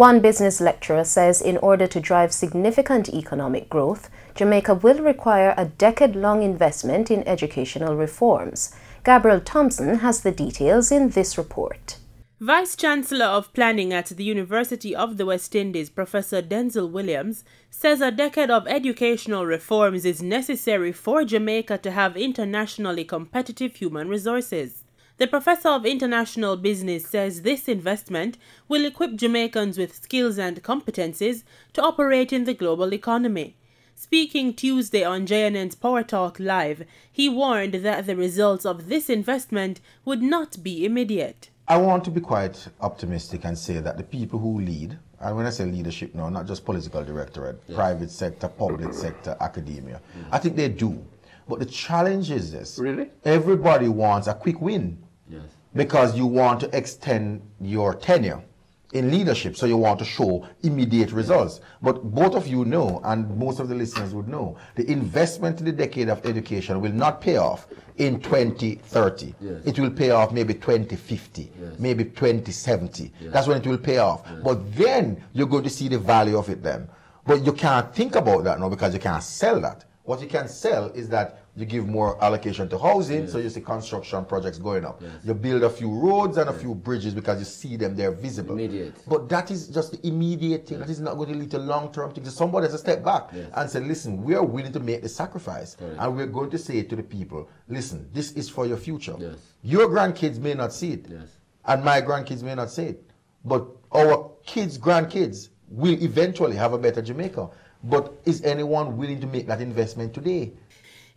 One business lecturer says in order to drive significant economic growth, Jamaica will require a decade-long investment in educational reforms. Gabriel Thompson has the details in this report. Vice-Chancellor of Planning at the University of the West Indies, Professor Denzel Williams, says a decade of educational reforms is necessary for Jamaica to have internationally competitive human resources. The Professor of International Business says this investment will equip Jamaicans with skills and competencies to operate in the global economy. Speaking Tuesday on Jnn's Power Talk Live, he warned that the results of this investment would not be immediate. I want to be quite optimistic and say that the people who lead, and when I say leadership now, not just political directorate, private sector, public sector, academia, I think they do. But the challenge is this. Really? Everybody wants a quick win. Yes. Because you want to extend your tenure in leadership, so you want to show immediate results. But both of you know, and most of the listeners would know, the investment in the decade of education will not pay off in 2030. Yes. It will pay off maybe 2050, yes, maybe 2070. Yes. That's when it will pay off. Yes. But then you're going to see the value of it then. But you can't think about that now because you can't sell that. What you can sell is that you give more allocation to housing, so you see construction projects going up. Yes. You build a few roads and a few bridges because you see them, they're visible. Immediate. But that is just the immediate thing. That is not going to lead to long-term things. So somebody has to step back and say, listen, we are willing to make the sacrifice. And we're going to say to the people, listen, this is for your future. Yes. Your grandkids may not see it. Yes. And my grandkids may not see it. But our kids' grandkids will eventually have a better Jamaica. But is anyone willing to make that investment today?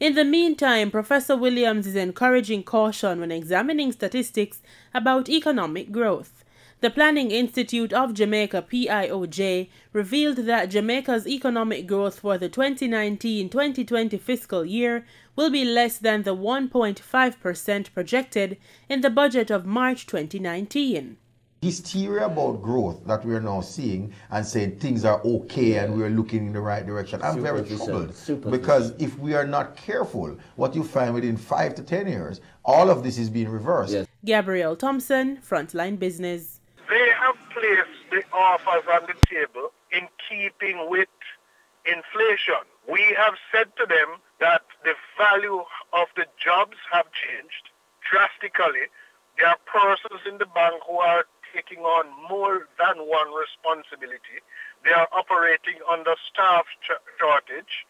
In the meantime, Professor Williams is encouraging caution when examining statistics about economic growth. The Planning Institute of Jamaica, PIOJ, revealed that Jamaica's economic growth for the 2019-2020 fiscal year will be less than the 1.5% projected in the budget of March 2019. Hysteria about growth that we're now seeing and saying things are okay and we're looking in the right direction. I'm very troubled because if we are not careful, what you find within 5 to 10 years, all of this is being reversed. Yes. Gabriel Thompson, Frontline Business. They have placed the offers on the table in keeping with inflation. We have said to them that the value of the jobs have changed drastically. There are persons in the bank who are taking on more than one responsibility. They are operating under staff shortage.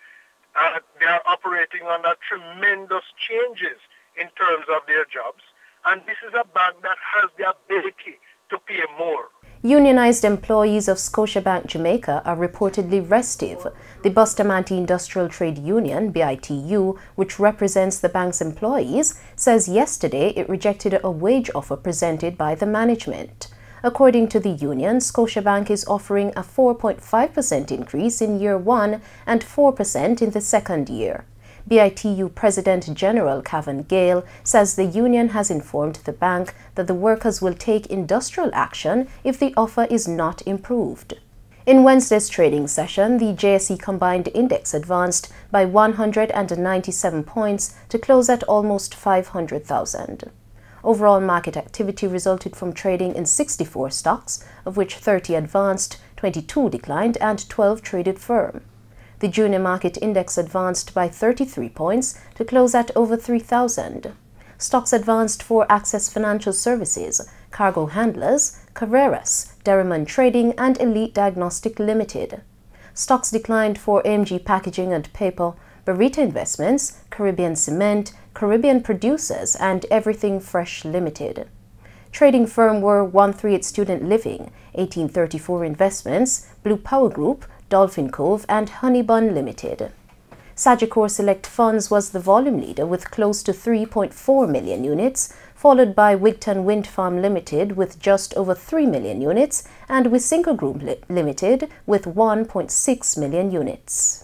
They are operating under tremendous changes in terms of their jobs. And this is a bank that has the ability to pay more. Unionized employees of Scotiabank Jamaica are reportedly restive. The Bustamante Industrial Trade Union, BITU, which represents the bank's employees, says yesterday it rejected a wage offer presented by the management. According to the union, Scotiabank is offering a 4.5% increase in year 1 and 4% in the second year. BITU President General Cavan Gale says the union has informed the bank that the workers will take industrial action if the offer is not improved. In Wednesday's trading session, the JSE Combined Index advanced by 197 points to close at almost 500,000. Overall market activity resulted from trading in 64 stocks, of which 30 advanced, 22 declined, and 12 traded firm. The junior market index advanced by 33 points to close at over 3,000. Stocks advanced for Access Financial Services, Cargo Handlers, Carreras, Derriman Trading, and Elite Diagnostic Limited. Stocks declined for AMG Packaging and Paper, Barita Investments, Caribbean Cement, Caribbean Producers, and Everything Fresh Limited. Trading firm were 138 Student Living, 1834 Investments, Blue Power Group, Dolphin Cove, and Honeybun Limited. Sagicor Select Funds was the volume leader with close to 3.4 million units, followed by Wigton Wind Farm Limited with just over 3 million units and Wisinko Group Limited with 1.6 million units.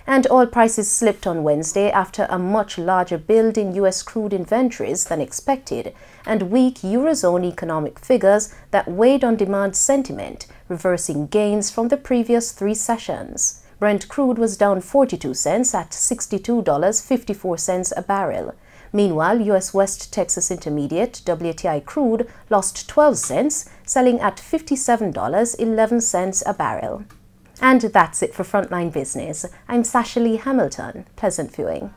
And oil prices slipped on Wednesday after a much larger build in U.S. crude inventories than expected and weak Eurozone economic figures that weighed on demand sentiment, reversing gains from the previous 3 sessions. Brent crude was down 42 cents at $62.54 a barrel. Meanwhile, U.S. West Texas Intermediate WTI crude lost 12 cents, selling at $57.11 a barrel. And that's it for Frontline Business. I'm Sasha Lee Hamilton. Pleasant viewing.